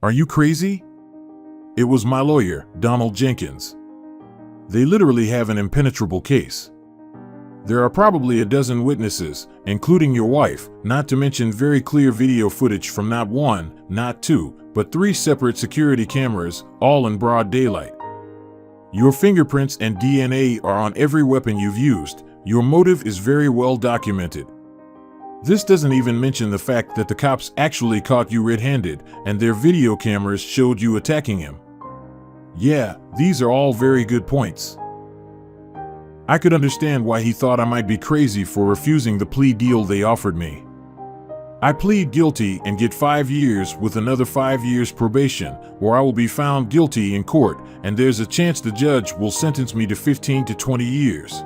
Are you crazy? It was my lawyer, Donald Jenkins. They literally have an impenetrable case. There are probably a dozen witnesses, including your wife, not to mention very clear video footage from not one, not two, but 3 separate security cameras, all in broad daylight. Your fingerprints and DNA are on every weapon you've used. Your motive is very well documented. This doesn't even mention the fact that the cops actually caught you red-handed, and their video cameras showed you attacking him. Yeah, these are all very good points. I could understand why he thought I might be crazy for refusing the plea deal they offered me. I plead guilty and get 5 years with another 5 years probation, or I will be found guilty in court, and there's a chance the judge will sentence me to 15 to 20 years.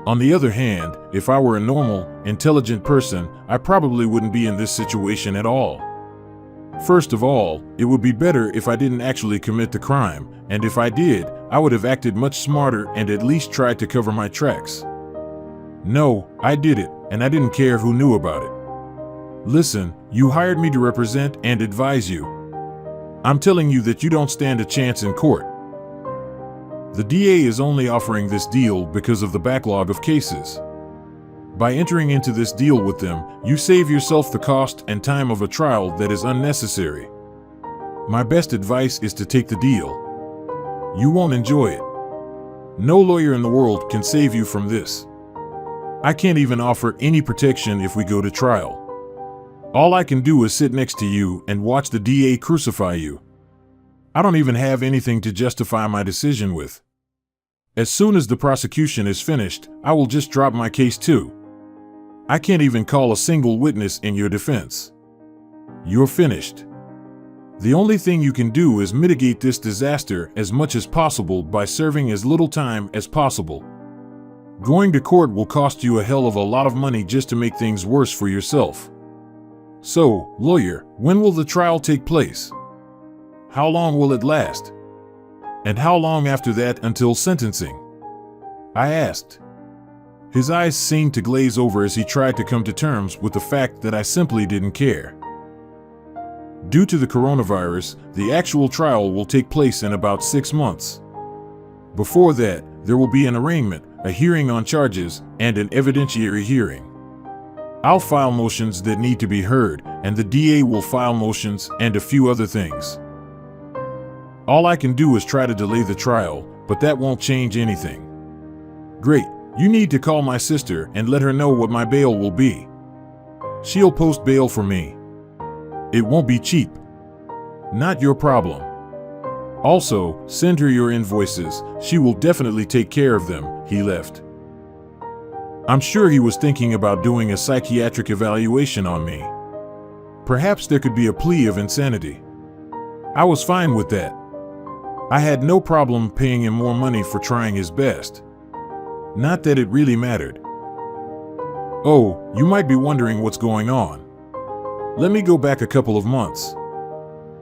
On the other hand, if I were a normal, intelligent person, I probably wouldn't be in this situation at all. First of all, it would be better if I didn't actually commit the crime, and if I did, I would have acted much smarter and at least tried to cover my tracks. No, I did it, and I didn't care who knew about it. Listen, you hired me to represent and advise you. I'm telling you that you don't stand a chance in court. The DA is only offering this deal because of the backlog of cases. By entering into this deal with them, you save yourself the cost and time of a trial that is unnecessary. My best advice is to take the deal. You won't enjoy it. No lawyer in the world can save you from this. I can't even offer any protection if we go to trial. All I can do is sit next to you and watch the DA crucify you. I don't even have anything to justify my decision with. As soon as the prosecution is finished, I will just drop my case too. I can't even call a single witness in your defense. You're finished. The only thing you can do is mitigate this disaster as much as possible by serving as little time as possible. Going to court will cost you a hell of a lot of money just to make things worse for yourself. So, lawyer, when will the trial take place? How long will it last? And how long after that until sentencing? I asked. His eyes seemed to glaze over as he tried to come to terms with the fact that I simply didn't care. Due to the coronavirus, the actual trial will take place in about 6 months. Before that, there will be an arraignment, a hearing on charges, and an evidentiary hearing. I'll file motions that need to be heard, and the DA will file motions and a few other things. All I can do is try to delay the trial, but that won't change anything. Great. You need to call my sister and let her know what my bail will be. She'll post bail for me. It won't be cheap. Not your problem. Also, send her your invoices. She will definitely take care of them. He left. I'm sure he was thinking about doing a psychiatric evaluation on me. Perhaps there could be a plea of insanity. I was fine with that. I had no problem paying him more money for trying his best. Not that it really mattered. Oh, you might be wondering what's going on. Let me go back a couple of months.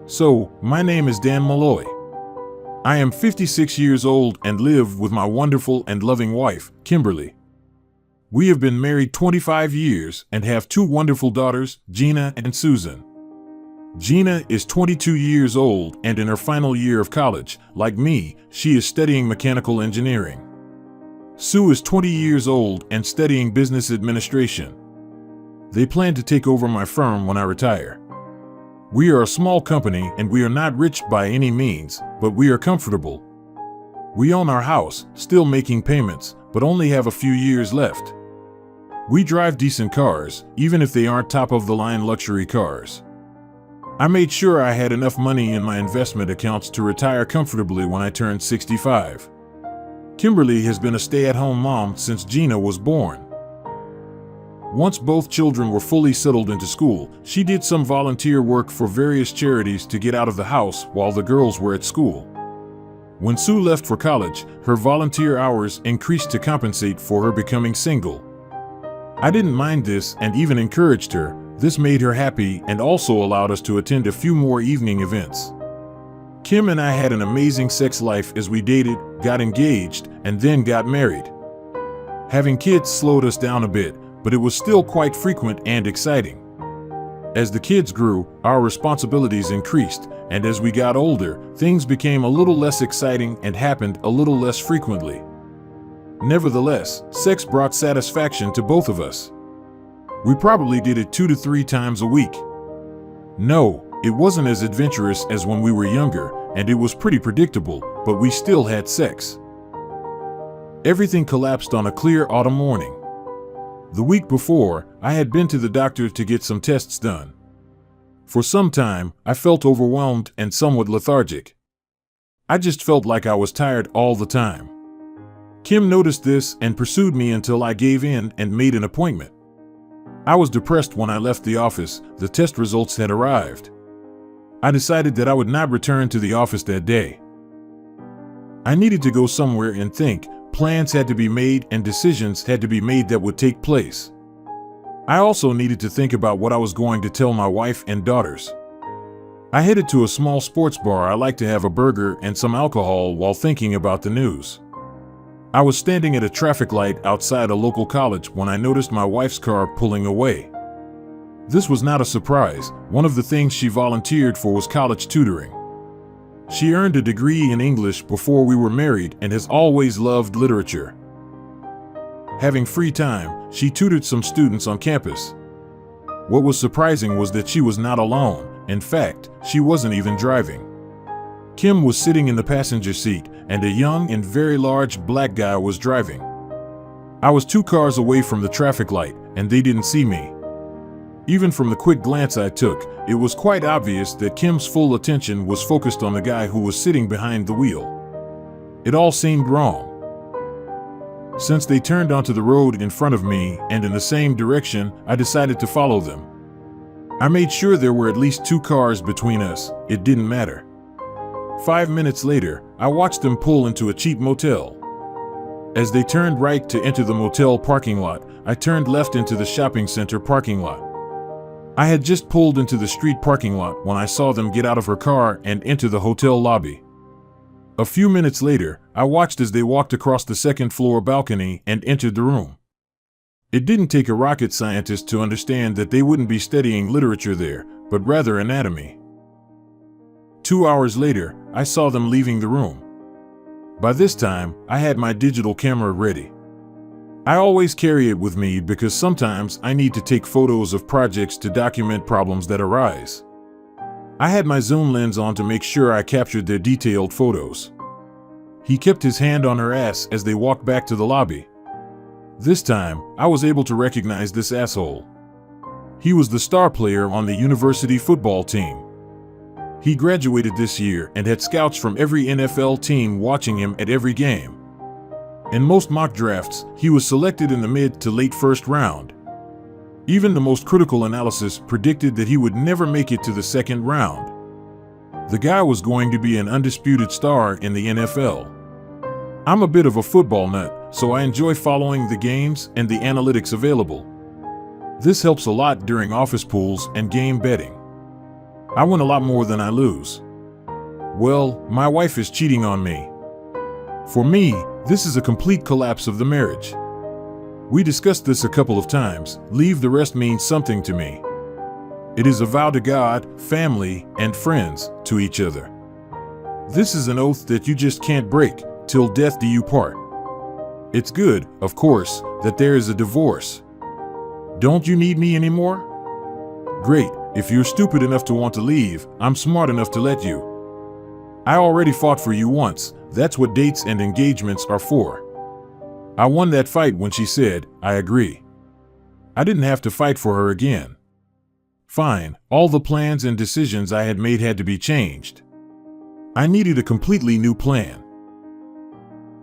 So, my name is Dan Malloy. I am 56 years old and live with my wonderful and loving wife, Kimberly. We have been married 25 years and have 2 wonderful daughters, Gina and Susan. Gina is 22 years old and in her final year of college. Like me, she is studying mechanical engineering. Sue is 20 years old and studying business administration. They plan to take over my firm when I retire. We are a small company and we are not rich by any means, but we are comfortable. We own our house, still making payments, but only have a few years left. We drive decent cars, even if they aren't top-of-the-line luxury cars. I made sure I had enough money in my investment accounts to retire comfortably when I turned 65. Kimberly has been a stay-at-home mom since Gina was born. Once both children were fully settled into school, she did some volunteer work for various charities to get out of the house while the girls were at school. When Sue left for college, her volunteer hours increased to compensate for her becoming single. I didn't mind this and even encouraged her. This made her happy and also allowed us to attend a few more evening events. Kim and I had an amazing sex life as we dated, got engaged, and then got married. Having kids slowed us down a bit, but it was still quite frequent and exciting. As the kids grew, our responsibilities increased, and as we got older, things became a little less exciting and happened a little less frequently. Nevertheless, sex brought satisfaction to both of us. We probably did it 2 to 3 times a week. No, it wasn't as adventurous as when we were younger, and it was pretty predictable, but we still had sex. Everything collapsed on a clear autumn morning. The week before, I had been to the doctor to get some tests done. For some time, I felt overwhelmed and somewhat lethargic. I just felt like I was tired all the time. Kim noticed this and pursued me until I gave in and made an appointment. I was depressed when I left the office. The test results had arrived. I decided that I would not return to the office that day. I needed to go somewhere and think. Plans had to be made and decisions had to be made that would take place. I also needed to think about what I was going to tell my wife and daughters. I headed to a small sports bar. I like to have a burger and some alcohol while thinking about the news. I was standing at a traffic light outside a local college when I noticed my wife's car pulling away. This was not a surprise. One of the things she volunteered for was college tutoring. She earned a degree in English before we were married and has always loved literature. Having free time, she tutored some students on campus. What was surprising was that she was not alone. In fact, she wasn't even driving. Kim was sitting in the passenger seat, and a young and very large black guy was driving. I was 2 cars away from the traffic light, and they didn't see me. Even from the quick glance I took, it was quite obvious that Kim's full attention was focused on the guy who was sitting behind the wheel. It all seemed wrong. Since they turned onto the road in front of me and in the same direction, I decided to follow them. I made sure there were at least 2 cars between us. It didn't matter. 5 minutes later, I watched them pull into a cheap motel. As they turned right to enter the motel parking lot, I turned left into the shopping center parking lot. I had just pulled into the street parking lot when I saw them get out of her car and enter the hotel lobby. A few minutes later, I watched as they walked across the second-floor balcony and entered the room. It didn't take a rocket scientist to understand that they wouldn't be studying literature there, but rather anatomy. 2 hours later, I saw them leaving the room. By this time, I had my digital camera ready. I always carry it with me because sometimes I need to take photos of projects to document problems that arise. I had my zoom lens on to make sure I captured their detailed photos. He kept his hand on her ass as they walked back to the lobby. This time, I was able to recognize this asshole. He was the star player on the university football team. He graduated this year and had scouts from every NFL team watching him at every game. In most mock drafts, he was selected in the mid to late first round. Even the most critical analysis predicted that he would never make it to the second round. The guy was going to be an undisputed star in the NFL. I'm a bit of a football nut, so I enjoy following the games and the analytics available. This helps a lot during office pools and game betting. I win a lot more than I lose. Well, my wife is cheating on me. For me, this is a complete collapse of the marriage. We discussed this a couple of times. Leave the rest means something to me. It is a vow to God, family, and friends, to each other. This is an oath that you just can't break, till death do you part. It's good, of course, that there is a divorce. Don't you need me anymore? Great, if you're stupid enough to want to leave, I'm smart enough to let you. I already fought for you once. That's what dates and engagements are for. I won that fight when she said, I agree. I didn't have to fight for her again. Fine, all the plans and decisions I had made had to be changed. I needed a completely new plan.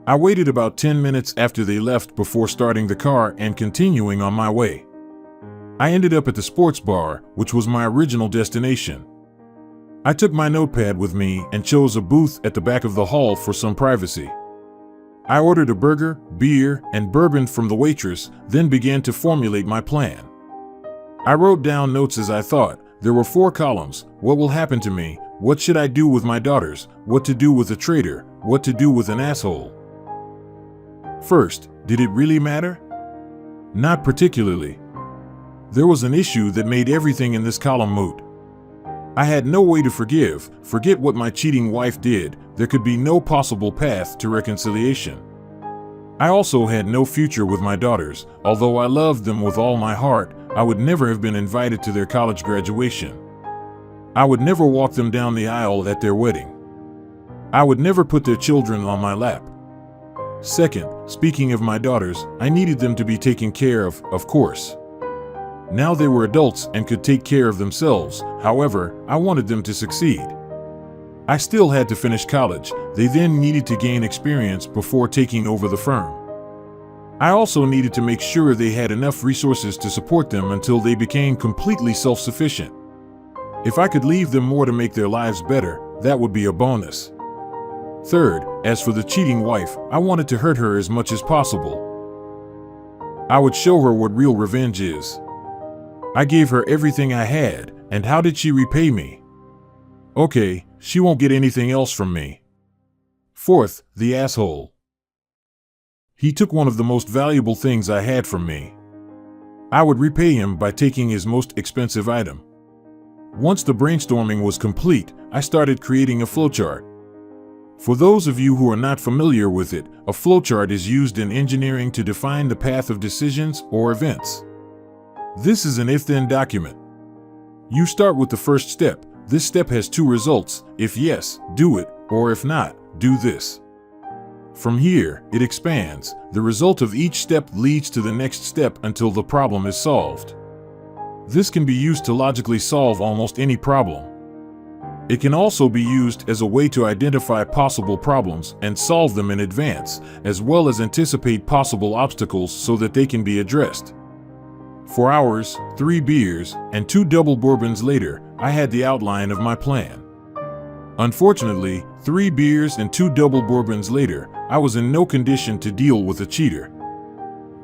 I waited about 10 minutes after they left before starting the car and continuing on my way. I ended up at the sports bar, which was my original destination. I took my notepad with me and chose a booth at the back of the hall for some privacy. I ordered a burger, beer, and bourbon from the waitress, then began to formulate my plan. I wrote down notes as I thought. There were 4 columns: what will happen to me, what should I do with my daughters, what to do with a traitor, what to do with an asshole. First, did it really matter? Not particularly. There was an issue that made everything in this column moot. I had no way to forget what my cheating wife did. There could be no possible path to reconciliation. I also had no future with my daughters. Although I loved them with all my heart, I would never have been invited to their college graduation. I would never walk them down the aisle at their wedding. I would never put their children on my lap. Second, speaking of my daughters, I needed them to be taken care of course. Now they were adults and could take care of themselves. However, I wanted them to succeed. I still had to finish college. They then needed to gain experience before taking over the firm. I also needed to make sure they had enough resources to support them until they became completely self-sufficient. If I could leave them more to make their lives better, that would be a bonus. Third, as for the cheating wife, I wanted to hurt her as much as possible. I would show her what real revenge is. I gave her everything I had, and how did she repay me? Okay, she won't get anything else from me. Fourth, the asshole. He took one of the most valuable things I had from me. I would repay him by taking his most expensive item. Once the brainstorming was complete, I started creating a flowchart. For those of you who are not familiar with it, a flowchart is used in engineering to define the path of decisions or events. This is an if-then document. You start with the first step. This step has two results: if yes, do it, or if not, do this. From here, it expands. The result of each step leads to the next step until the problem is solved. This can be used to logically solve almost any problem. It can also be used as a way to identify possible problems and solve them in advance, as well as anticipate possible obstacles so that they can be addressed. 4 hours, 3 beers, and 2 double bourbons later, I had the outline of my plan. Unfortunately, 3 beers and 2 double bourbons later, I was in no condition to deal with a cheater.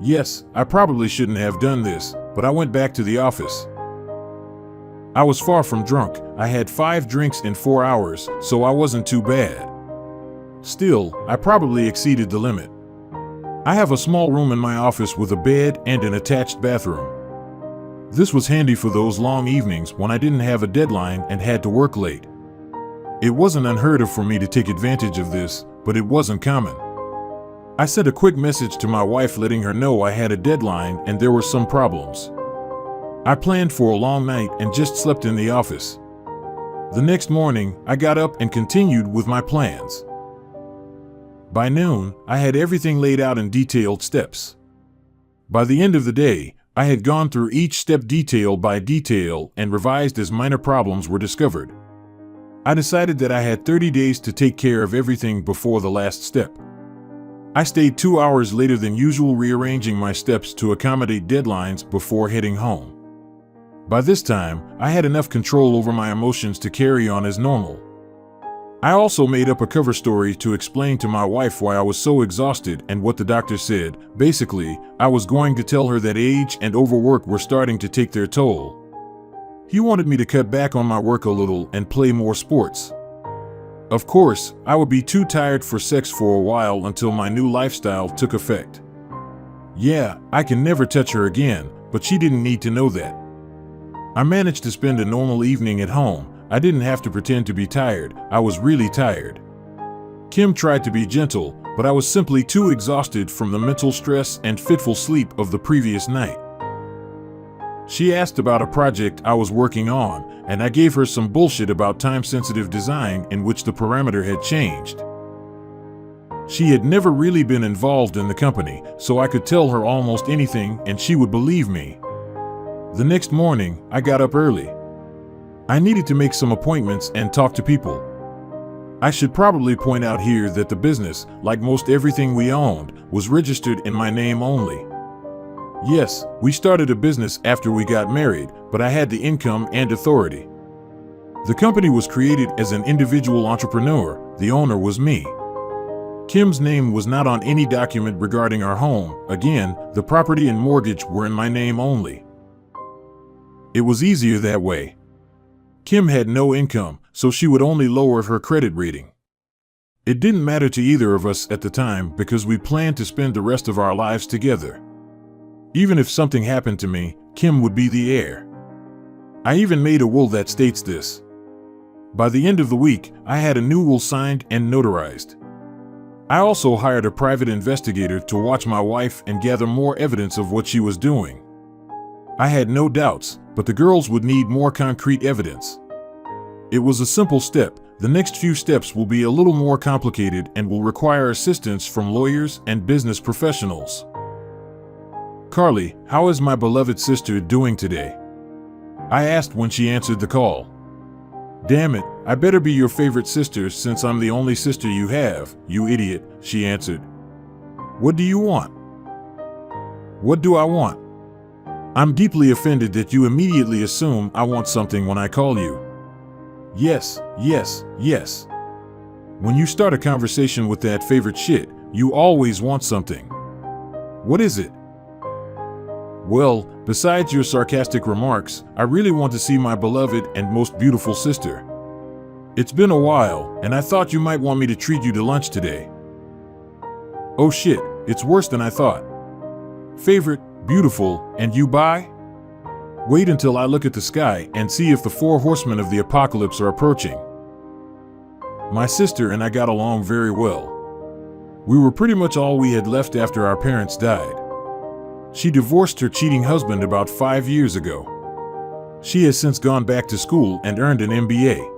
Yes, I probably shouldn't have done this, but I went back to the office. I was far from drunk. I had 5 drinks in 4 hours, so I wasn't too bad. Still, I probably exceeded the limit. I have a small room in my office with a bed and an attached bathroom. This was handy for those long evenings when I didn't have a deadline and had to work late. It wasn't unheard of for me to take advantage of this, but it wasn't common. I sent a quick message to my wife letting her know I had a deadline and there were some problems. I planned for a long night and just slept in the office. The next morning, I got up and continued with my plans. By noon, I had everything laid out in detailed steps. By the end of the day, I had gone through each step detail by detail and revised as minor problems were discovered. I decided that I had 30 days to take care of everything before the last step. I stayed 2 hours later than usual rearranging my steps to accommodate deadlines before heading home. By this time, I had enough control over my emotions to carry on as normal. I also made up a cover story to explain to my wife why I was so exhausted and what the doctor said. Basically, I was going to tell her that age and overwork were starting to take their toll. He wanted me to cut back on my work a little and play more sports. Of course, I would be too tired for sex for a while until my new lifestyle took effect. Yeah, I can never touch her again, but she didn't need to know that. I managed to spend a normal evening at home. I didn't have to pretend to be tired. I was really tired. Kim tried to be gentle, but I was simply too exhausted from the mental stress and fitful sleep of the previous night. She asked about a project I was working on, and I gave her some bullshit about time-sensitive design in which the parameter had changed. She had never really been involved in the company, so I could tell her almost anything and she would believe me. The next morning, I got up early. I needed to make some appointments and talk to people. I should probably point out here that the business, like most everything we owned, was registered in my name only. Yes, we started a business after we got married, but I had the income and authority. The company was created as an individual entrepreneur. The owner was me. Kim's name was not on any document regarding our home. Again, the property and mortgage were in my name only. It was easier that way. Kim had no income, so she would only lower her credit rating. It didn't matter to either of us at the time because we planned to spend the rest of our lives together. Even if something happened to me, Kim would be the heir. I even made a will that states this. By the end of the week, I had a new will signed and notarized. I also hired a private investigator to watch my wife and gather more evidence of what she was doing. I had no doubts, but the girls would need more concrete evidence. It was a simple step. The next few steps will be a little more complicated and will require assistance from lawyers and business professionals. Carly, how is my beloved sister doing today? I asked when she answered the call. Damn it, I better be your favorite sister since I'm the only sister you have, you idiot, she answered. What do you want? What do I want? I'm deeply offended that you immediately assume I want something when I call you. Yes, yes, yes. When you start a conversation with that favorite shit, you always want something. What is it? Well, besides your sarcastic remarks, I really want to see my beloved and most beautiful sister. It's been a while, and I thought you might want me to treat you to lunch today. Oh shit, it's worse than I thought. Favorite, beautiful, and you buy? Wait until I look at the sky and see if the 4 horsemen of the apocalypse are approaching. My sister and I got along very well. We were pretty much all we had left after our parents died. She divorced her cheating husband about 5 years ago. She has since gone back to school and earned an MBA.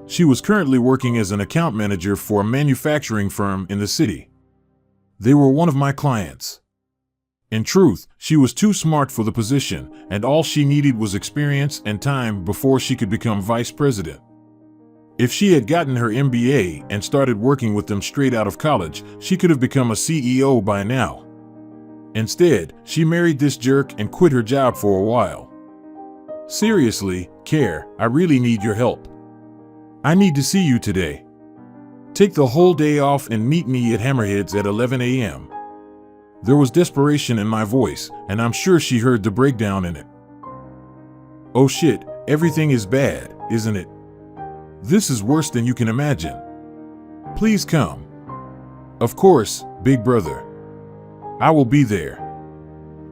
She was currently working as an account manager for a manufacturing firm in the city. They were one of my clients. In truth, she was too smart for the position, and all she needed was experience and time before she could become vice president. If she had gotten her MBA and started working with them straight out of college, she could have become a CEO by now. Instead, she married this jerk and quit her job for a while. Seriously, Care, I really need your help. I need to see you today. Take the whole day off and meet me at Hammerheads at 11 a.m. There was desperation in my voice, and I'm sure she heard the breakdown in it. Oh shit, everything is bad, isn't it? This is worse than you can imagine. Please come. Of course, big brother. I will be there.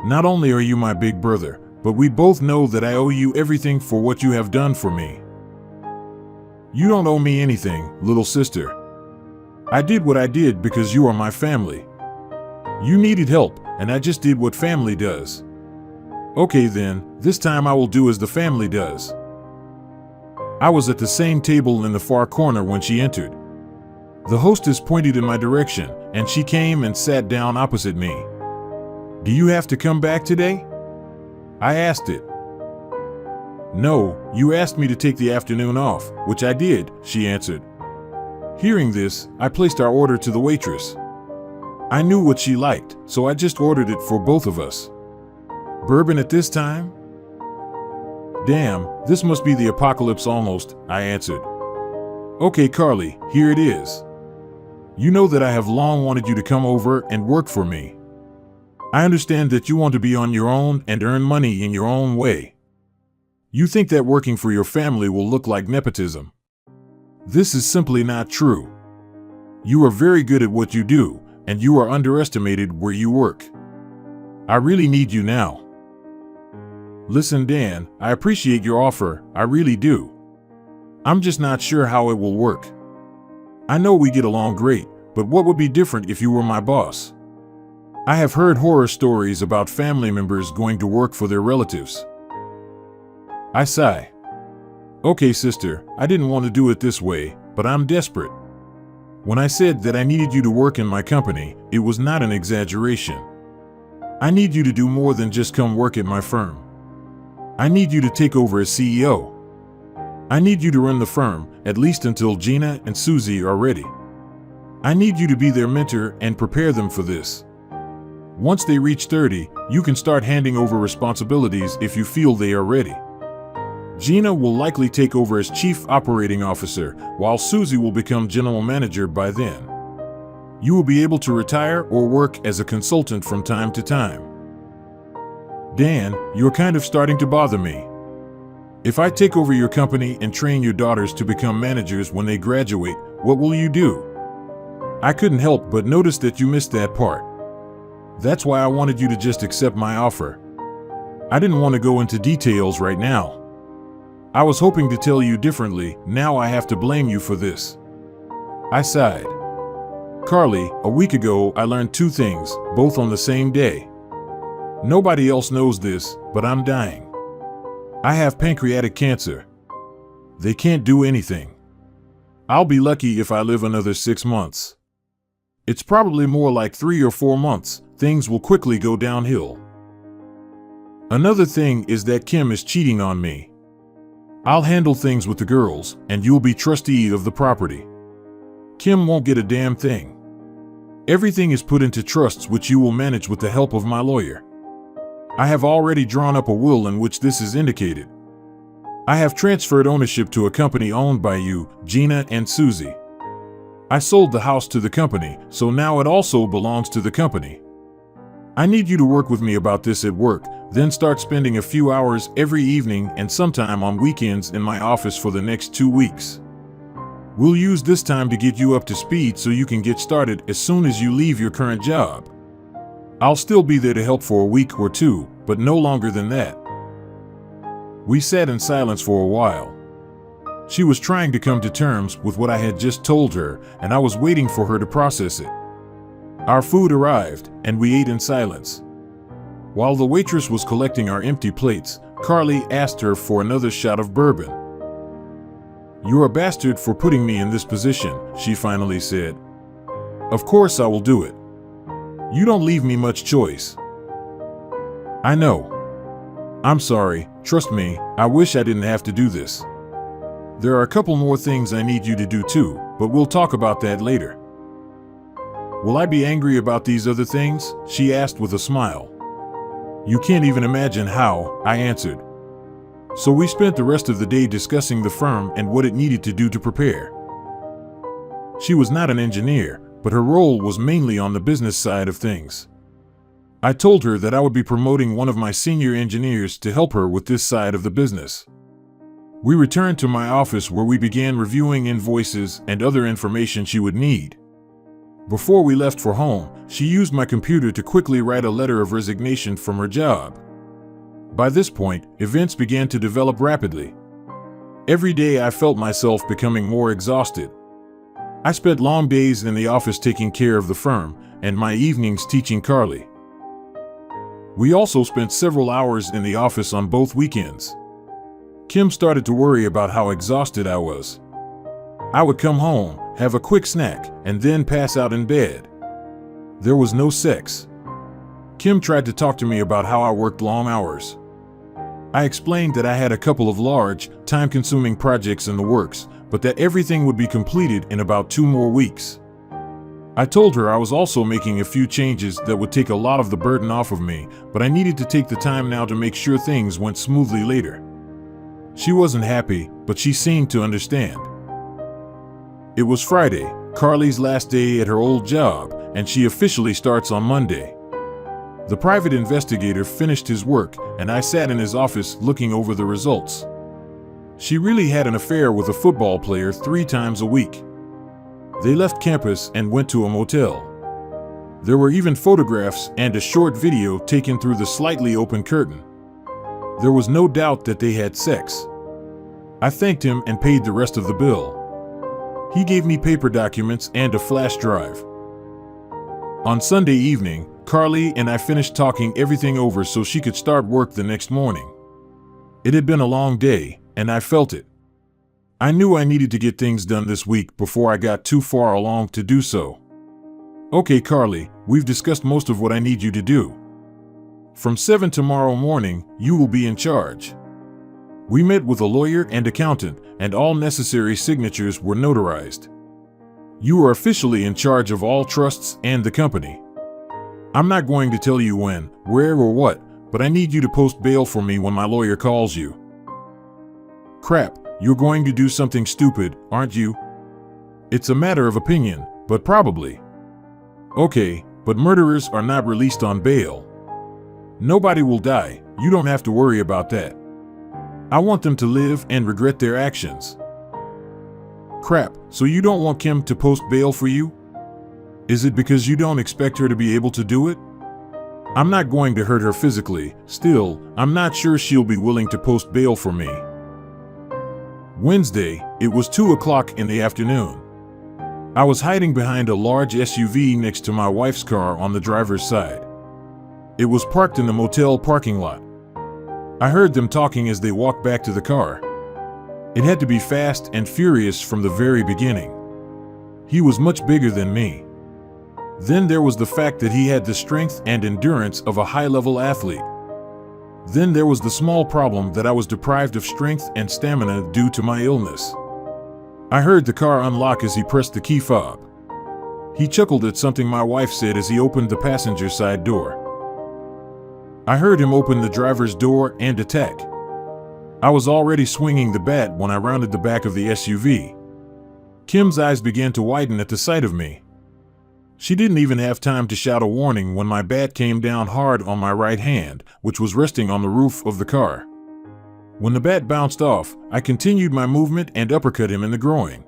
Not only are you my big brother, but we both know that I owe you everything for what you have done for me. You don't owe me anything, little sister. I did what I did because you are my family. You needed help, and I just did what family does. Okay then, this time I will do as the family does. I was at the same table in the far corner when she entered. The hostess pointed in my direction, and she came and sat down opposite me. Do you have to come back today? I asked it. No, you asked me to take the afternoon off, which I did, she answered. Hearing this, I placed our order to the waitress. I knew what she liked, so I just ordered it for both of us. Bourbon at this time? Damn, this must be the apocalypse almost, I answered. Okay, Carly, here it is. You know that I have long wanted you to come over and work for me. I understand that you want to be on your own and earn money in your own way. You think that working for your family will look like nepotism. This is simply not true. You are very good at what you do, and you are underestimated where you work. I really need you now. Listen, Dan, I appreciate your offer, I really do. I'm just not sure how it will work. I know we get along great, but what would be different if you were my boss? I have heard horror stories about family members going to work for their relatives. I sigh. Okay, sister, I didn't want to do it this way, but I'm desperate. When I said that I needed you to work in my company, it was not an exaggeration. I need you to do more than just come work at my firm. I need you to take over as CEO. I need you to run the firm, at least until Gina and Susie are ready. I need you to be their mentor and prepare them for this. Once they reach 30, you can start handing over responsibilities if you feel they are ready. Gina will likely take over as Chief Operating Officer, while Susie will become General Manager by then. You will be able to retire or work as a consultant from time to time. Dan, you're kind of starting to bother me. If I take over your company and train your daughters to become managers when they graduate, what will you do? I couldn't help but notice that you missed that part. That's why I wanted you to just accept my offer. I didn't want to go into details right now. I was hoping to tell you differently. Now I have to blame you for this." I sighed. "Carly, a week ago I learned two things, both on the same day. Nobody else knows this, but I'm dying. I have pancreatic cancer. They can't do anything. I'll be lucky if I live another 6 months. It's probably more like 3 or 4 months. Things will quickly go downhill. Another thing is that Kim is cheating on me. I'll handle things with the girls, and you'll be trustee of the property. Kim won't get a damn thing. Everything is put into trusts which you will manage with the help of my lawyer. I have already drawn up a will in which this is indicated. I have transferred ownership to a company owned by you, Gina and Susie. I sold the house to the company, so now it also belongs to the company. I need you to work with me about this at work, then start spending a few hours every evening and sometime on weekends in my office for the next 2 weeks. We'll use this time to get you up to speed so you can get started as soon as you leave your current job. I'll still be there to help for a week or two, but no longer than that." We sat in silence for a while. She was trying to come to terms with what I had just told her, and I was waiting for her to process it. Our food arrived, and we ate in silence. While the waitress was collecting our empty plates, Carly asked her for another shot of bourbon. "You're a bastard for putting me in this position," she finally said. "Of course I will do it. You don't leave me much choice." "I know. I'm sorry, trust me, I wish I didn't have to do this. There are a couple more things I need you to do too, but we'll talk about that later." "Will I be angry about these other things?" she asked with a smile. "You can't even imagine how," I answered. So we spent the rest of the day discussing the firm and what it needed to do to prepare. She was not an engineer, but her role was mainly on the business side of things. I told her that I would be promoting one of my senior engineers to help her with this side of the business. We returned to my office where we began reviewing invoices and other information she would need. Before we left for home, she used my computer to quickly write a letter of resignation from her job. By this point, events began to develop rapidly. Every day I felt myself becoming more exhausted. I spent long days in the office taking care of the firm, and my evenings teaching Carly. We also spent several hours in the office on both weekends. Kim started to worry about how exhausted I was. I would come home, have a quick snack, and then pass out in bed. There was no sex. Kim tried to talk to me about how I worked long hours. I explained that I had a couple of large, time-consuming projects in the works, but that everything would be completed in about 2 more weeks. I told her I was also making a few changes that would take a lot of the burden off of me, but I needed to take the time now to make sure things went smoothly later. She wasn't happy, but she seemed to understand. It was Friday, Carly's last day at her old job, and she officially starts on Monday. The private investigator finished his work, and I sat in his office looking over the results. She really had an affair with a football player 3 times a week. They left campus and went to a motel. There were even photographs and a short video taken through the slightly open curtain. There was no doubt that they had sex. I thanked him and paid the rest of the bill. He gave me paper documents and a flash drive. On Sunday evening, Carly and I finished talking everything over so she could start work the next morning. It had been a long day, and I felt it. I knew I needed to get things done this week before I got too far along to do so. "Okay, Carly, we've discussed most of what I need you to do. From 7 tomorrow morning, you will be in charge." We met with a lawyer and accountant, and all necessary signatures were notarized. "You are officially in charge of all trusts and the company. I'm not going to tell you when, where, or what, but I need you to post bail for me when my lawyer calls you." "Crap, you're going to do something stupid, aren't you?" "It's a matter of opinion, but probably." "Okay, but murderers are not released on bail. Nobody will die, you don't have to worry about that. I want them to live and regret their actions." "Crap, so you don't want Kim to post bail for you? Is it because you don't expect her to be able to do it?" I'm not going to hurt her physically. Still, I'm not sure she'll be willing to post bail for me. Wednesday, it was 2 o'clock in the afternoon. I was hiding behind a large SUV next to my wife's car on the driver's side. It was parked in the motel parking lot. I heard them talking as they walked back to the car. It had to be Fast and Furious from the very beginning. He was much bigger than me. Then there was the fact that he had the strength and endurance of a high-level athlete. Then there was the small problem that I was deprived of strength and stamina due to my illness. I heard the car unlock as he pressed the key fob. He chuckled at something my wife said as he opened the passenger side door. I heard him open the driver's door and attack. I was already swinging the bat when I rounded the back of the SUV. Kim's eyes began to widen at the sight of me. She didn't even have time to shout a warning when my bat came down hard on my right hand, which was resting on the roof of the car. When the bat bounced off, I continued my movement and uppercut him in the groin.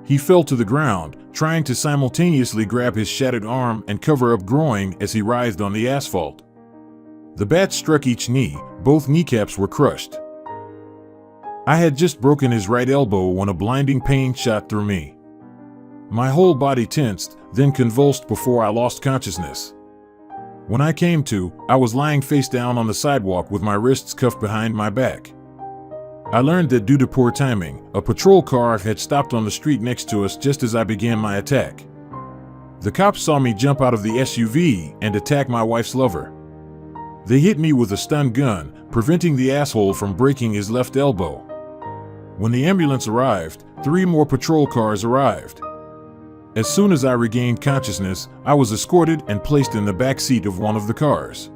He fell to the ground, trying to simultaneously grab his shattered arm and cover up groin as he writhed on the asphalt. The bat struck each knee. Both kneecaps were crushed. I had just broken his right elbow when a blinding pain shot through me. My whole body tensed, then convulsed before I lost consciousness. When I came to, I was lying face down on the sidewalk with my wrists cuffed behind my back. I learned that due to poor timing, a patrol car had stopped on the street next to us just as I began my attack. The cops saw me jump out of the SUV and attack my wife's lover. They hit me with a stun gun, preventing the asshole from breaking his left elbow. When the ambulance arrived, 3 more patrol cars arrived. As soon as I regained consciousness, I was escorted and placed in the back seat of one of the cars.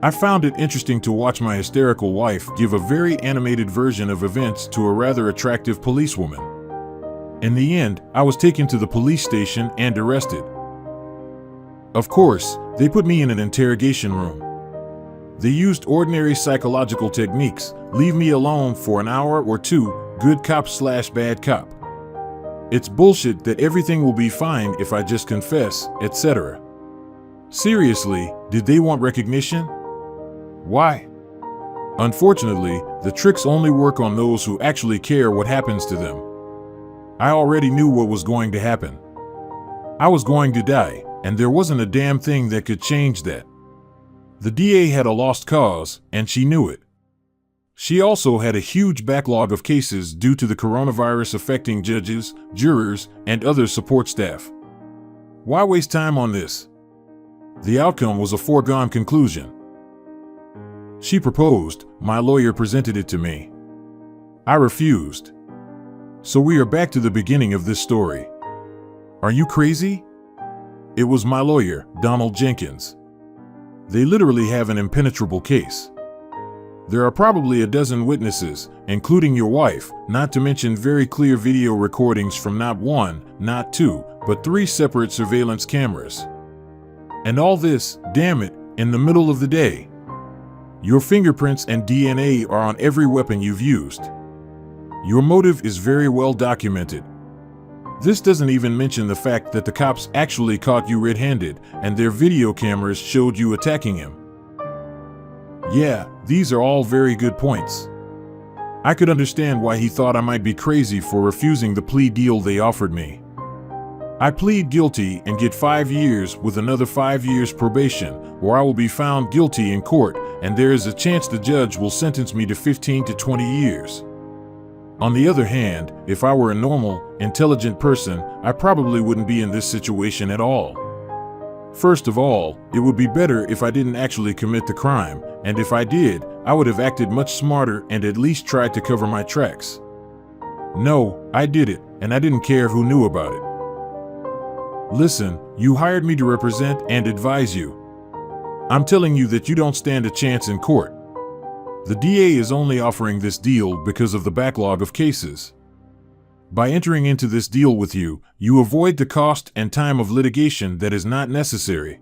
I found it interesting to watch my hysterical wife give a very animated version of events to a rather attractive policewoman. In the end, I was taken to the police station and arrested. Of course, they put me in an interrogation room. They used ordinary psychological techniques, leave me alone for an hour or 2, good cop/bad cop. It's bullshit that everything will be fine if I just confess, etc. Seriously, did they want recognition? Why? Unfortunately, the tricks only work on those who actually care what happens to them. I already knew what was going to happen. I was going to die, and there wasn't a damn thing that could change that. The DA had a lost cause, and she knew it. She also had a huge backlog of cases due to the coronavirus affecting judges, jurors, and other support staff. Why waste time on this? The outcome was a foregone conclusion. She proposed, my lawyer presented it to me. I refused. So we are back to the beginning of this story. Are you crazy? It was my lawyer, Donald Jenkins. They literally have an impenetrable case. There are probably a dozen witnesses, including your wife, not to mention very clear video recordings from not 1, not 2, but 3 separate surveillance cameras. And all this, damn it, in the middle of the day. Your fingerprints and DNA are on every weapon you've used. Your motive is very well documented. This doesn't even mention the fact that the cops actually caught you red-handed, and their video cameras showed you attacking him. Yeah, these are all very good points. I could understand why he thought I might be crazy for refusing the plea deal they offered me. I plead guilty and get 5 years with another 5 years probation, or I will be found guilty in court, and there is a chance the judge will sentence me to 15 to 20 years. On the other hand, if I were a normal, intelligent person, I probably wouldn't be in this situation at all. First of all, it would be better if I didn't actually commit the crime, and if I did, I would have acted much smarter and at least tried to cover my tracks. No, I did it, and I didn't care who knew about it. Listen, you hired me to represent and advise you. I'm telling you that you don't stand a chance in court. The DA is only offering this deal because of the backlog of cases. By entering into this deal with you, you avoid the cost and time of litigation that is not necessary.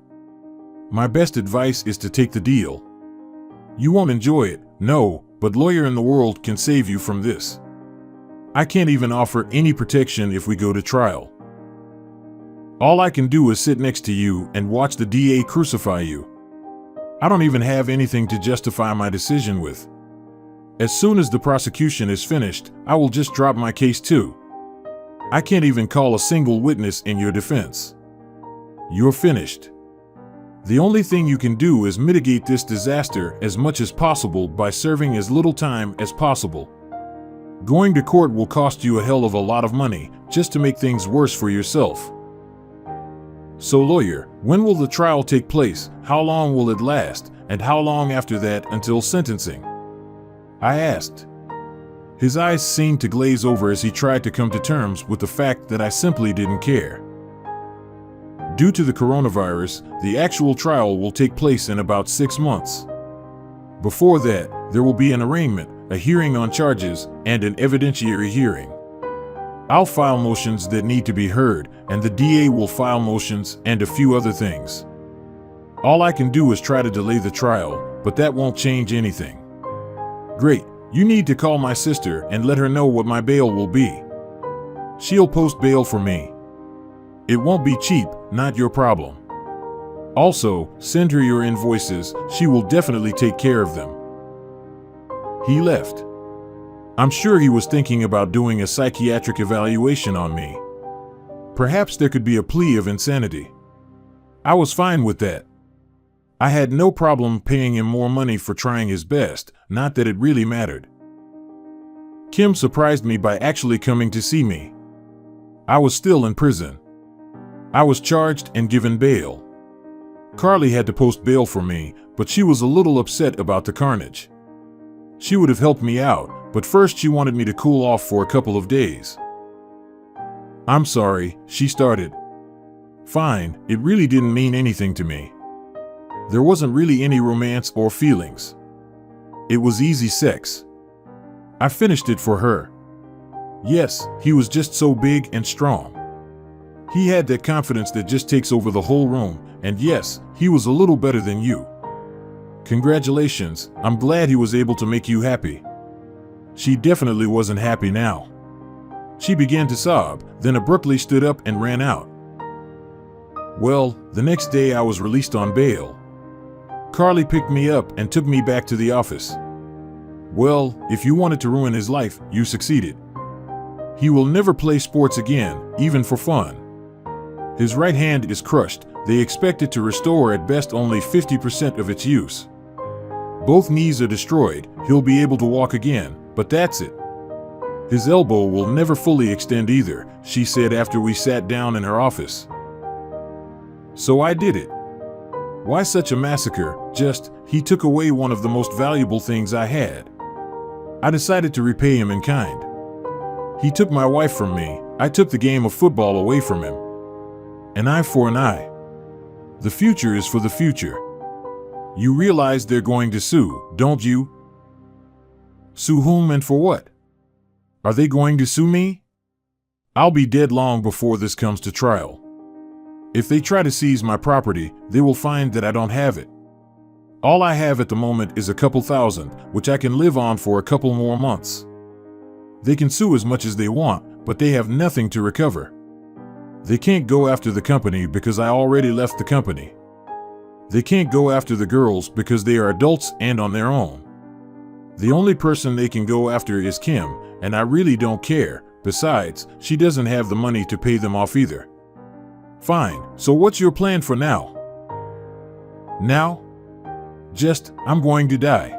My best advice is to take the deal. You won't enjoy it, no, but lawyer in the world can save you from this. I can't even offer any protection if we go to trial. All I can do is sit next to you and watch the DA crucify you. I don't even have anything to justify my decision with. As soon as the prosecution is finished, I will just drop my case too. I can't even call a single witness in your defense. You're finished. The only thing you can do is mitigate this disaster as much as possible by serving as little time as possible. Going to court will cost you a hell of a lot of money just to make things worse for yourself. So lawyer, when will the trial take place? How long will it last? And how long after that until sentencing? I asked. His eyes seemed to glaze over as he tried to come to terms with the fact that I simply didn't care. Due to the coronavirus, the actual trial will take place in about 6 months. Before that, there will be an arraignment, a hearing on charges, and an evidentiary hearing. I'll file motions that need to be heard, and the DA will file motions and a few other things. All I can do is try to delay the trial, but that won't change anything. Great, you need to call my sister and let her know what my bail will be. She'll post bail for me. It won't be cheap, not your problem. Also, send her your invoices, she will definitely take care of them. He left. I'm sure he was thinking about doing a psychiatric evaluation on me. Perhaps there could be a plea of insanity. I was fine with that. I had no problem paying him more money for trying his best, not that it really mattered. Kim surprised me by actually coming to see me. I was still in prison. I was charged and given bail. Carly had to post bail for me, but she was a little upset about the carnage. She would have helped me out, but first she wanted me to cool off for a couple of days. I'm sorry, she started. Fine, it really didn't mean anything to me. There wasn't really any romance or feelings. It was easy sex. I finished it for her. Yes, he was just so big and strong. He had that confidence that just takes over the whole room, and yes, he was a little better than you. Congratulations, I'm glad he was able to make you happy. She definitely wasn't happy now. She began to sob, then abruptly stood up and ran out. Well, the next day I was released on bail. Carly picked me up and took me back to the office. Well, if you wanted to ruin his life, you succeeded. He will never play sports again, even for fun. His right hand is crushed. They expect it to restore at best only 50% of its use. Both knees are destroyed. He'll be able to walk again, but that's it. His elbow will never fully extend either, she said after we sat down in her office. So I did it. Why such a massacre? Just, he took away one of the most valuable things I had. I decided to repay him in kind. He took my wife from me. I took the game of football away from him. An eye for an eye. The future is for the future. You realize they're going to sue, don't you? Sue whom and for what? Are they going to sue me? I'll be dead long before this comes to trial. If they try to seize my property, they will find that I don't have it. All I have at the moment is a couple thousand, which I can live on for a couple more months. They can sue as much as they want, but they have nothing to recover. They can't go after the company because I already left the company. They can't go after the girls because they are adults and on their own. The only person they can go after is Kim, and I really don't care. Besides, she doesn't have the money to pay them off either. Fine, so what's your plan for now? Now? Just, I'm going to die.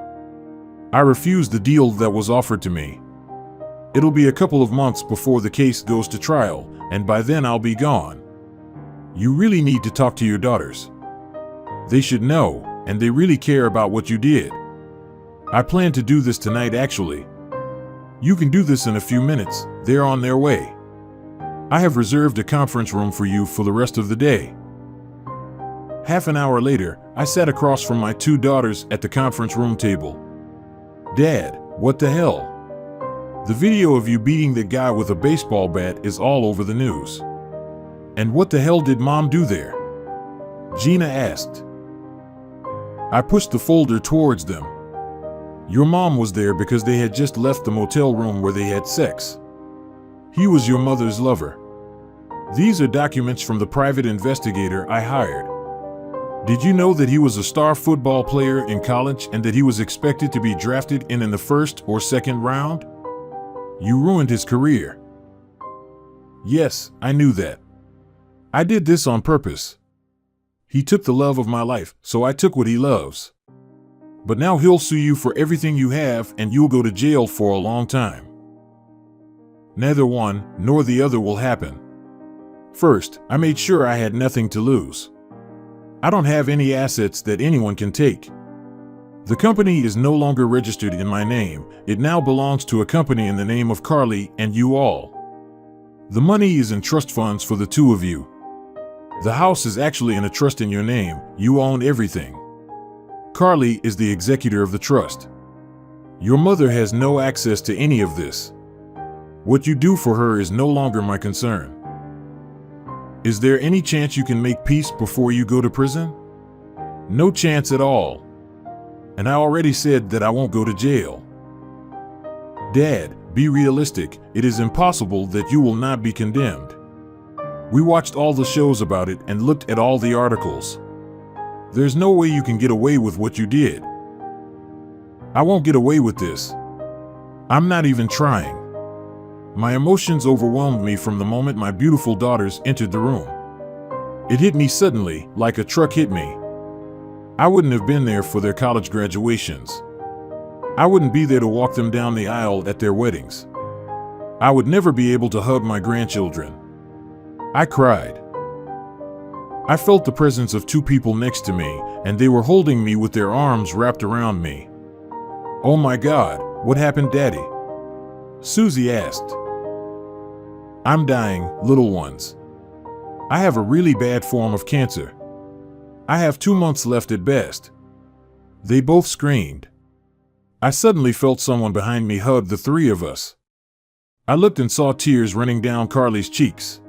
I refused the deal that was offered to me. It'll be a couple of months before the case goes to trial, and by then I'll be gone. You really need to talk to your daughters. They should know, and they really care about what you did. I plan to do this tonight actually. You can do this in a few minutes, they're on their way. I have reserved a conference room for you for the rest of the day. Half an hour later, I sat across from my 2 daughters at the conference room table. Dad, what the hell? The video of you beating the guy with a baseball bat is all over the news. And what the hell did Mom do there? Gina asked. I pushed the folder towards them. Your mom was there because they had just left the motel room where they had sex. He was your mother's lover. These are documents from the private investigator I hired. Did you know that he was a star football player in college and that he was expected to be drafted in the first or second round? You ruined his career. Yes, I knew that. I did this on purpose. He took the love of my life, so I took what he loves. But now he'll sue you for everything you have and you'll go to jail for a long time. Neither one nor the other will happen. First, I made sure I had nothing to lose. I don't have any assets that anyone can take. The company is no longer registered in my name. It now belongs to a company in the name of Carly and you all. The money is in trust funds for the two of you. The house is actually in a trust in your name. You own everything. Carly is the executor of the trust. Your mother has no access to any of this. What you do for her is no longer my concern. Is there any chance you can make peace before you go to prison? No chance at all. And I already said that I won't go to jail. Dad, be realistic. It is impossible that you will not be condemned. We watched all the shows about it and looked at all the articles. There's no way you can get away with what you did. I won't get away with this. I'm not even trying. My emotions overwhelmed me from the moment my beautiful daughters entered the room. It hit me suddenly, like a truck hit me. I wouldn't have been there for their college graduations. I wouldn't be there to walk them down the aisle at their weddings. I would never be able to hug my grandchildren. I cried. I felt the presence of two people next to me, and they were holding me with their arms wrapped around me. Oh my God, what happened, Daddy? Susie asked. I'm dying, little ones. I have a really bad form of cancer. I have 2 months left at best. They both screamed. I suddenly felt someone behind me hug the three of us. I looked and saw tears running down Carly's cheeks.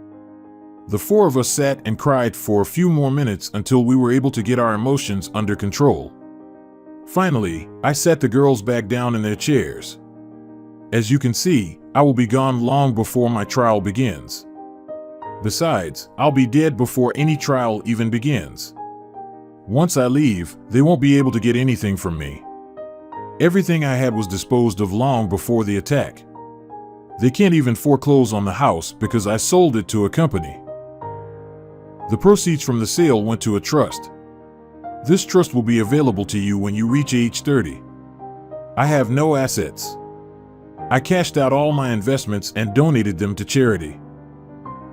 The four of us sat and cried for a few more minutes until we were able to get our emotions under control. Finally, I sat the girls back down in their chairs. As you can see, I will be gone long before my trial begins. Besides, I'll be dead before any trial even begins. Once I leave, they won't be able to get anything from me. Everything I had was disposed of long before the attack. They can't even foreclose on the house because I sold it to a company. The proceeds from the sale went to a trust. This trust will be available to you when you reach age 30. I have no assets. I cashed out all my investments and donated them to charity.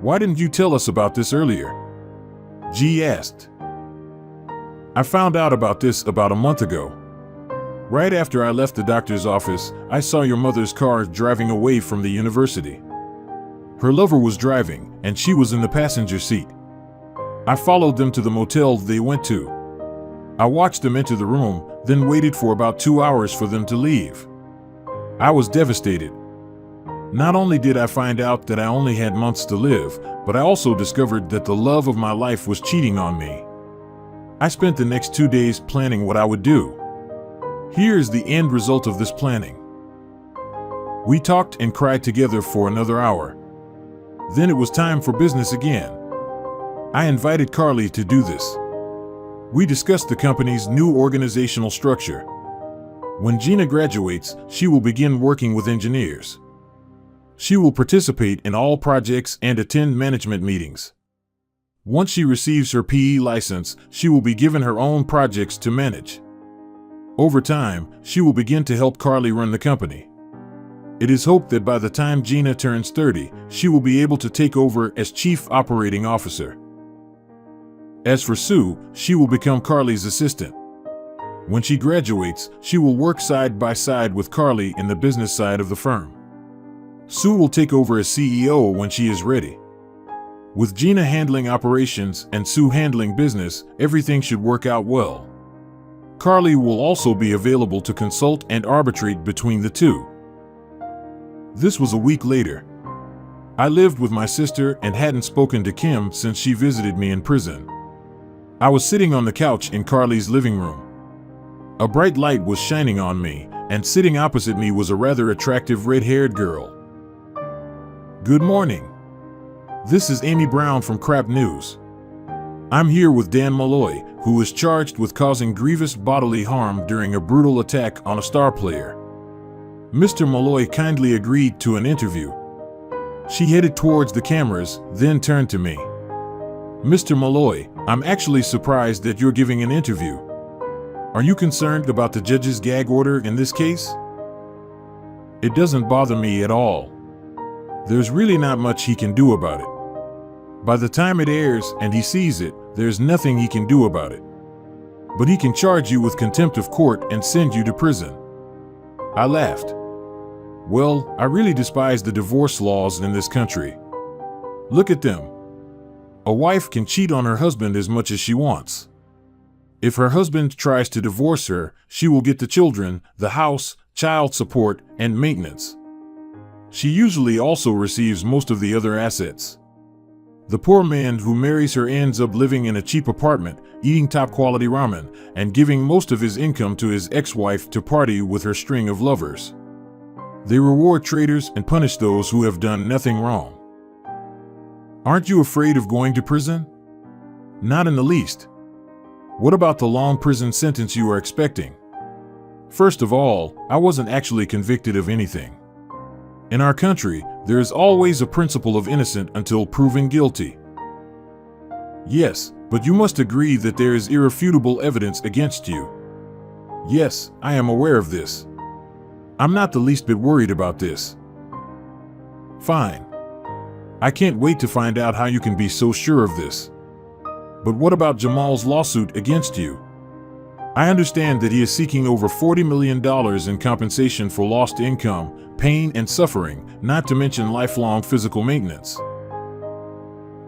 Why didn't you tell us about this earlier? G asked. I found out about this about a month ago. Right after I left the doctor's office, I saw your mother's car driving away from the university. Her lover was driving, and she was in the passenger seat. I followed them to the motel they went to. I watched them enter the room, then waited for about 2 hours for them to leave. I was devastated. Not only did I find out that I only had months to live, but I also discovered that the love of my life was cheating on me. I spent the next 2 days planning what I would do. Here is the end result of this planning. We talked and cried together for another hour. Then it was time for business again. I invited Carly to do this. We discussed the company's new organizational structure. When Gina graduates, she will begin working with engineers. She will participate in all projects and attend management meetings. Once she receives her PE license, she will be given her own projects to manage. Over time, she will begin to help Carly run the company. It is hoped that by the time Gina turns 30, she will be able to take over as Chief Operating Officer. As for Sue, she will become Carly's assistant. When she graduates, she will work side by side with Carly in the business side of the firm. Sue will take over as CEO when she is ready. With Gina handling operations and Sue handling business, everything should work out well. Carly will also be available to consult and arbitrate between the two. This was a week later. I lived with my sister and hadn't spoken to Kim since she visited me in prison. I was sitting on the couch in Carly's living room. A bright light was shining on me, and sitting opposite me was a rather attractive red-haired girl. "Good morning," This is Amy Brown from Crap News. I'm here with Dan Malloy, who is charged with causing grievous bodily harm during a brutal attack on a star player. Mr. Malloy kindly agreed to an interview. She headed towards the cameras, then turned to me. Mr. Malloy, I'm actually surprised that you're giving an interview. Are you concerned about the judge's gag order in this case? It doesn't bother me at all. There's really not much he can do about it. By the time it airs and he sees it, there's nothing he can do about it. But he can charge you with contempt of court and send you to prison. I laughed. Well, I really despise the divorce laws in this country. Look at them. A wife can cheat on her husband as much as she wants. If her husband tries to divorce her, she will get the children, the house, child support, and maintenance. She usually also receives most of the other assets. The poor man who marries her ends up living in a cheap apartment, eating top-quality ramen, and giving most of his income to his ex-wife to party with her string of lovers. They reward traitors and punish those who have done nothing wrong. Aren't you afraid of going to prison? Not in the least. What about the long prison sentence you are expecting? First of all, I wasn't actually convicted of anything. In our country, there is always a principle of innocent until proven guilty. Yes, but you must agree that there is irrefutable evidence against you. Yes, I am aware of this. I'm not the least bit worried about this. Fine. I can't wait to find out how you can be so sure of this. But what about Jamal's lawsuit against you? I understand that he is seeking over $40 million in compensation for lost income, pain, and suffering, not to mention lifelong physical maintenance.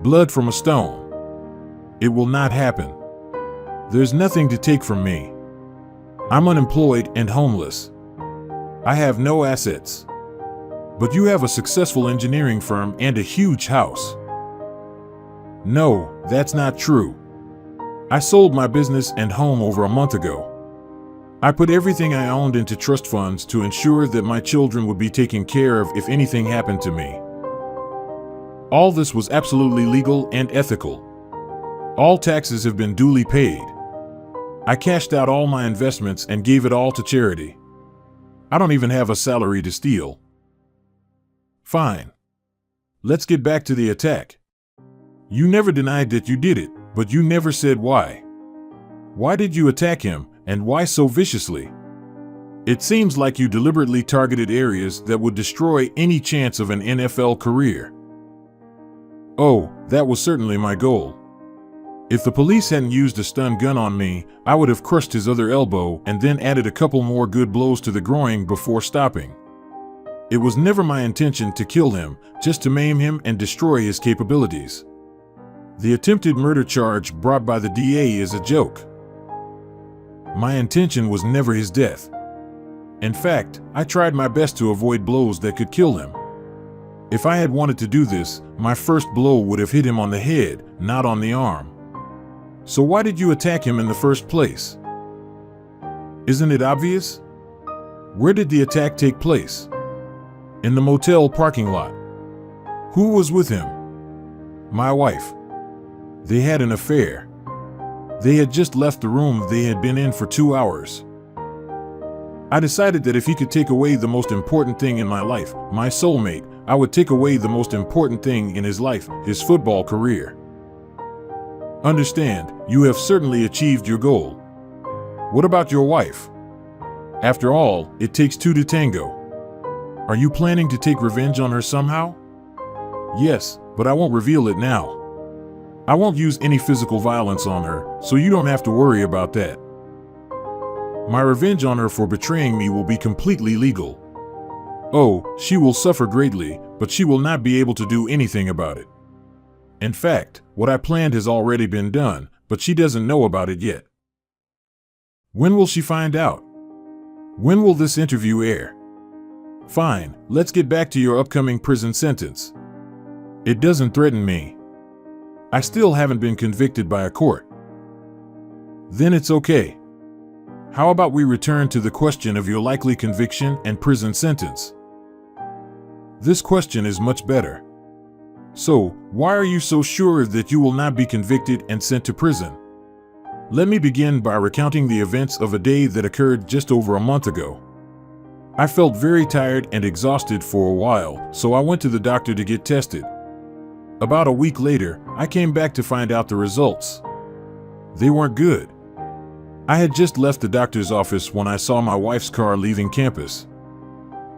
Blood from a stone. It will not happen. There's nothing to take from me. I'm unemployed and homeless. I have no assets. But you have a successful engineering firm and a huge house. No, that's not true. I sold my business and home over a month ago. I put everything I owned into trust funds to ensure that my children would be taken care of if anything happened to me. All this was absolutely legal and ethical. All taxes have been duly paid. I cashed out all my investments and gave it all to charity. I don't even have a salary to steal. Fine. Let's get back to the attack. You never denied that you did it, but you never said why. Why did you attack him, and why so viciously? It seems like you deliberately targeted areas that would destroy any chance of an NFL career. Oh, that was certainly my goal. If the police hadn't used a stun gun on me, I would have crushed his other elbow and then added a couple more good blows to the groin before stopping. It was never my intention to kill him, just to maim him and destroy his capabilities. The attempted murder charge brought by the DA is a joke. My intention was never his death. In fact, I tried my best to avoid blows that could kill him. If I had wanted to do this, my first blow would have hit him on the head, not on the arm. So why did you attack him in the first place? Isn't it obvious? Where did the attack take place? In the motel parking lot. Who was with him? My wife. They had an affair. They had just left the room they had been in for 2 hours. I decided that if he could take away the most important thing in my life, my soulmate, I would take away the most important thing in his life, his football career. Understand, you have certainly achieved your goal. What about your wife? After all, it takes two to tango. Are you planning to take revenge on her somehow? Yes, but I won't reveal it now. I won't use any physical violence on her, so you don't have to worry about that. My revenge on her for betraying me will be completely legal. Oh, she will suffer greatly, but she will not be able to do anything about it. In fact, what I planned has already been done, but she doesn't know about it yet. When will she find out? When will this interview air? Fine, let's get back to your upcoming prison sentence. It doesn't threaten me. I still haven't been convicted by a court. Then it's okay. How about we return to the question of your likely conviction and prison sentence? This question is much better. So, why are you so sure that you will not be convicted and sent to prison? Let me begin by recounting the events of a day that occurred just over a month ago. I felt very tired and exhausted for a while, so I went to the doctor to get tested. About a week later, I came back to find out the results. They weren't good. I had just left the doctor's office when I saw my wife's car leaving campus.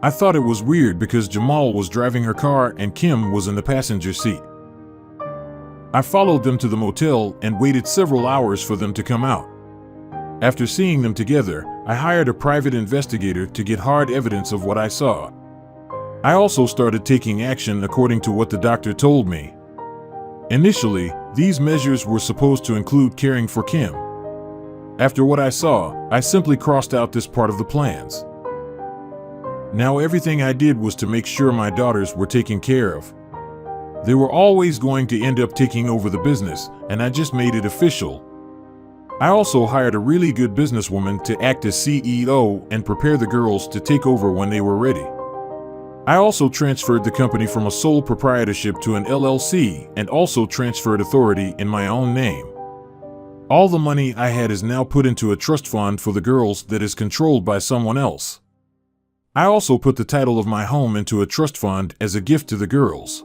I thought it was weird because Jamal was driving her car and Kim was in the passenger seat. I followed them to the motel and waited several hours for them to come out. After seeing them together, I hired a private investigator to get hard evidence of what I saw. I also started taking action according to what the doctor told me. Initially, these measures were supposed to include caring for Kim. After what I saw, I simply crossed out this part of the plans. Now everything I did was to make sure my daughters were taken care of. They were always going to end up taking over the business, and I just made it official. I also hired a really good businesswoman to act as CEO and prepare the girls to take over when they were ready. I also transferred the company from a sole proprietorship to an LLC and also transferred authority in my own name. All the money I had is now put into a trust fund for the girls that is controlled by someone else. I also put the title of my home into a trust fund as a gift to the girls.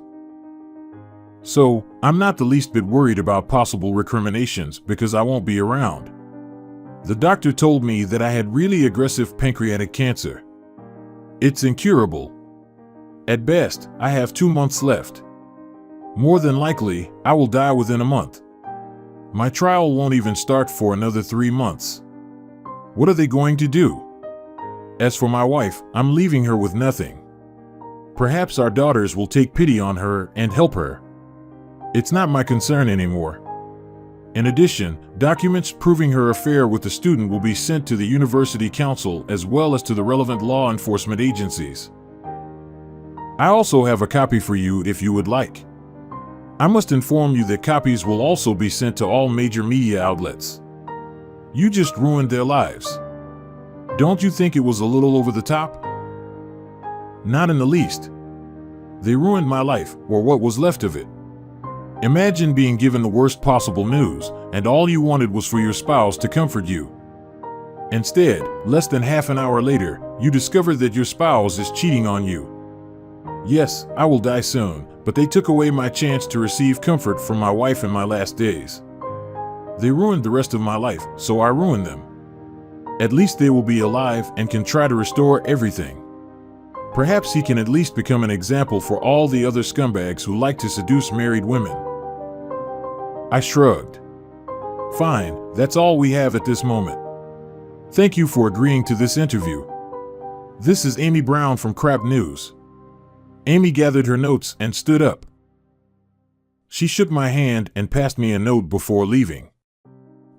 So, I'm not the least bit worried about possible recriminations because I won't be around. The doctor told me that I had really aggressive pancreatic cancer. It's incurable. At best, I have 2 months left. More than likely, I will die within a month. My trial won't even start for another 3 months. What are they going to do? As for my wife, I'm leaving her with nothing. Perhaps our daughters will take pity on her and help her. It's not my concern anymore. In addition, documents proving her affair with the student will be sent to the university council as well as to the relevant law enforcement agencies. I also have a copy for you if you would like. I must inform you that copies will also be sent to all major media outlets. You just ruined their lives. Don't you think it was a little over the top? Not in the least. They ruined my life, or what was left of it. Imagine being given the worst possible news, and all you wanted was for your spouse to comfort you. Instead, less than half an hour later, you discover that your spouse is cheating on you. Yes, I will die soon, but they took away my chance to receive comfort from my wife in my last days. They ruined the rest of my life, so I ruined them. At least they will be alive and can try to restore everything. Perhaps he can at least become an example for all the other scumbags who like to seduce married women. I shrugged. Fine, that's all we have at this moment. Thank you for agreeing to this interview. This is Amy Brown from Crap News. Amy gathered her notes and stood up. She shook my hand and passed me a note before leaving.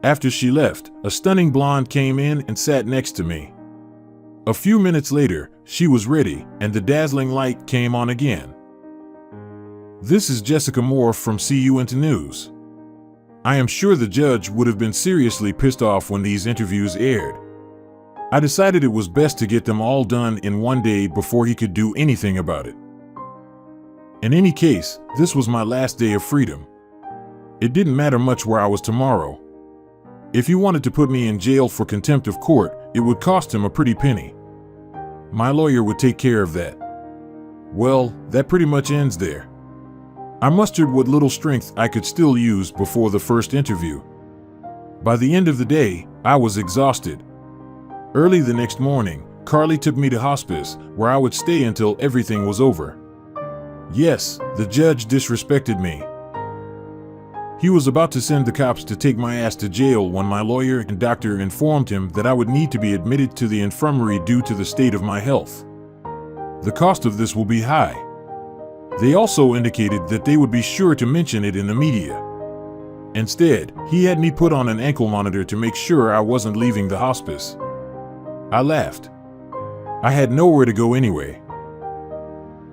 After she left, a stunning blonde came in and sat next to me. A few minutes later, she was ready, and the dazzling light came on again. This is Jessica Moore from CUNT News. I am sure the judge would have been seriously pissed off when these interviews aired. I decided it was best to get them all done in one day before he could do anything about it. In any case, this was my last day of freedom. It didn't matter much where I was tomorrow. If he wanted to put me in jail for contempt of court, it would cost him a pretty penny. My lawyer would take care of that. Well, that pretty much ends there. I mustered what little strength I could still use before the first interview. By the end of the day, I was exhausted. Early the next morning, Carly took me to hospice, where I would stay until everything was over. Yes, the judge disrespected me. He was about to send the cops to take my ass to jail when my lawyer and doctor informed him that I would need to be admitted to the infirmary due to the state of my health. The cost of this will be high. They also indicated that they would be sure to mention it in the media. Instead, he had me put on an ankle monitor to make sure I wasn't leaving the hospice. I laughed. I had nowhere to go anyway.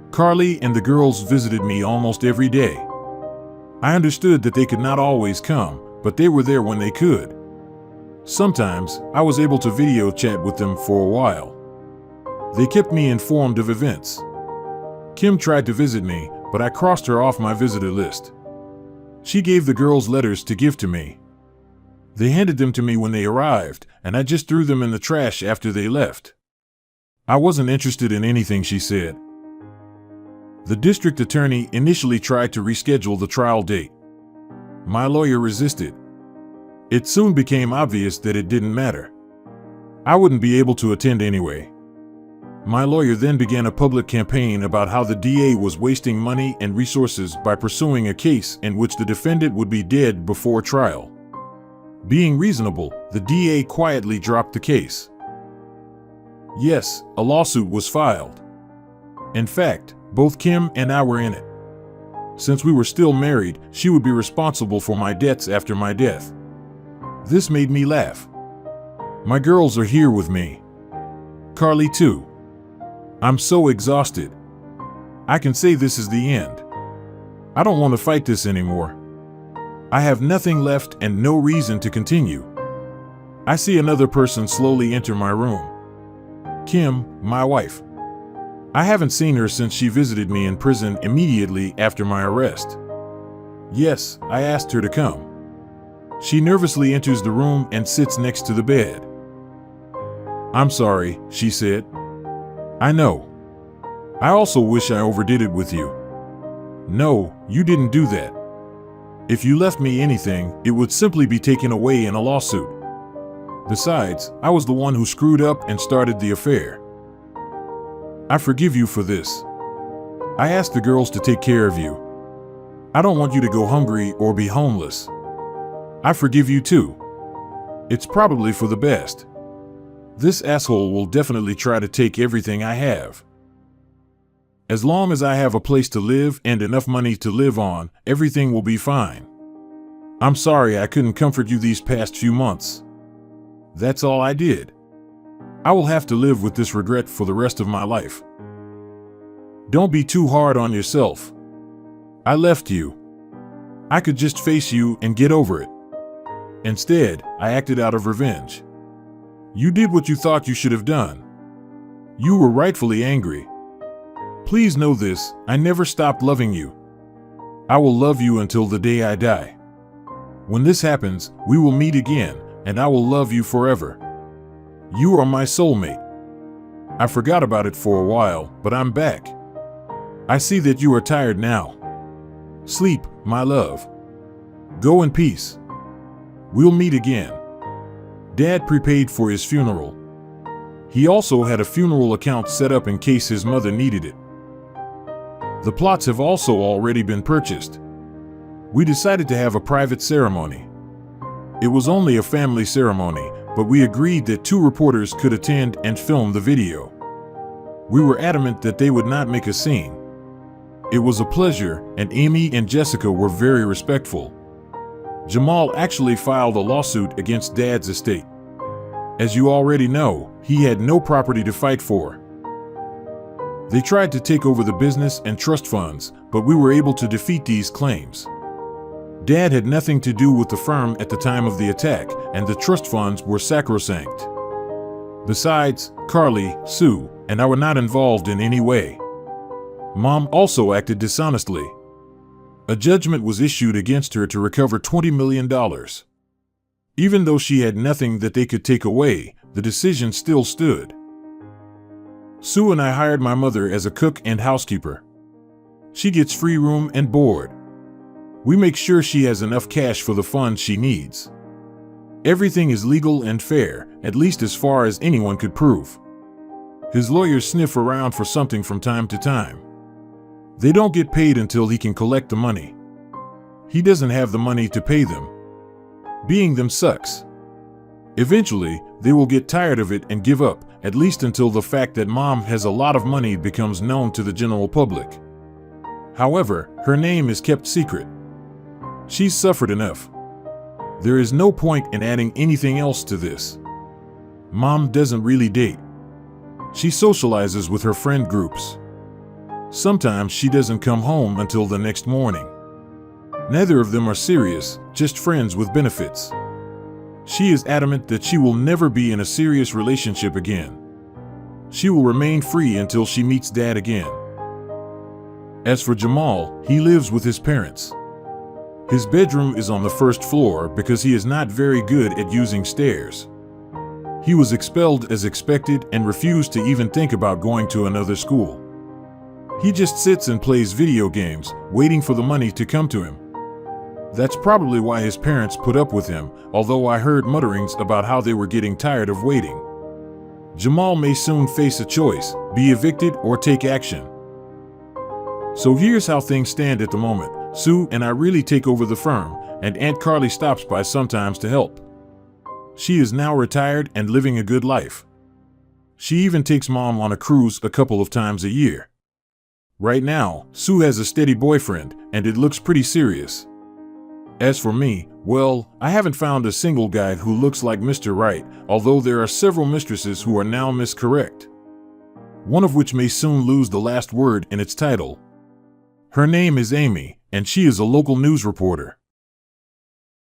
Carly and the girls visited me almost every day. I understood that they could not always come, but they were there when they could. Sometimes, I was able to video chat with them for a while. They kept me informed of events. Kim tried to visit me, but I crossed her off my visitor list. She gave the girls letters to give to me. They handed them to me when they arrived, and I just threw them in the trash after they left. I wasn't interested in anything she said. The district attorney initially tried to reschedule the trial date. My lawyer resisted. It soon became obvious that it didn't matter. I wouldn't be able to attend anyway. My lawyer then began a public campaign about how the DA was wasting money and resources by pursuing a case in which the defendant would be dead before trial. Being reasonable, the DA quietly dropped the case. Yes, a lawsuit was filed. In fact, both Kim and I were in it. Since we were still married, she would be responsible for my debts after my death. This made me laugh. My girls are here with me. Carly too. I'm so exhausted. I can say this is the end. I don't want to fight this anymore. I have nothing left and no reason to continue. I see another person slowly enter my room. Kim, my wife. I haven't seen her since she visited me in prison immediately after my arrest. Yes, I asked her to come. She nervously enters the room and sits next to the bed. I'm sorry, she said. I know. I also wish I overdid it with you. No, you didn't do that. If you left me anything, it would simply be taken away in a lawsuit. Besides, I was the one who screwed up and started the affair. I forgive you for this. I asked the girls to take care of you. I don't want you to go hungry or be homeless. I forgive you too. It's probably for the best. This asshole will definitely try to take everything I have. As long as I have a place to live and enough money to live on, everything will be fine. I'm sorry I couldn't comfort you these past few months. That's all I did. I will have to live with this regret for the rest of my life. Don't be too hard on yourself. I left you. I could just face you and get over it. Instead, I acted out of revenge. You did what you thought you should have done. You were rightfully angry. Please know this, I never stopped loving you. I will love you until the day I die. When this happens, we will meet again, and I will love you forever. You are my soulmate. I forgot about it for a while, but I'm back. I see that you are tired now. Sleep, my love. Go in peace. We'll meet again. Dad prepaid for his funeral. He also had a funeral account set up in case his mother needed it. The plots have also already been purchased. We decided to have a private ceremony. It was only a family ceremony, but we agreed that 2 reporters could attend and film the video. We were adamant that they would not make a scene. It was a pleasure, and Amy and Jessica were very respectful. Jamal actually filed a lawsuit against Dad's estate. As you already know, he had no property to fight for. They tried to take over the business and trust funds, but we were able to defeat these claims. Dad had nothing to do with the firm at the time of the attack, and the trust funds were sacrosanct. Besides, Carly, Sue, and I were not involved in any way. Mom also acted dishonestly. A judgment was issued against her to recover $20 million. Even though she had nothing that they could take away, the decision still stood. Sue and I hired my mother as a cook and housekeeper. She gets free room and board. We make sure she has enough cash for the funds she needs. Everything is legal and fair, at least as far as anyone could prove. His lawyers sniff around for something from time to time. They don't get paid until he can collect the money. He doesn't have the money to pay them. Being them sucks. Eventually, they will get tired of it and give up, at least until the fact that Mom has a lot of money becomes known to the general public. However, her name is kept secret. She's suffered enough. There is no point in adding anything else to this. Mom doesn't really date. She socializes with her friend groups. Sometimes she doesn't come home until the next morning. Neither of them are serious, just friends with benefits. She is adamant that she will never be in a serious relationship again. She will remain free until she meets Dad again. As for Jamal, he lives with his parents. His bedroom is on the first floor because he is not very good at using stairs. He was expelled as expected and refused to even think about going to another school. He just sits and plays video games, waiting for the money to come to him. That's probably why his parents put up with him, although I heard mutterings about how they were getting tired of waiting. Jamal may soon face a choice, be evicted or take action. So here's how things stand at the moment. Sue and I really take over the firm, and Aunt Carly stops by sometimes to help. She is now retired and living a good life. She even takes Mom on a cruise a couple of times a year. Right now, Sue has a steady boyfriend, and it looks pretty serious. As for me, well, I haven't found a single guy who looks like Mr. Right, although there are several mistresses who are now Miss Correct. One of which may soon lose the last word in its title. Her name is Amy, and she is a local news reporter.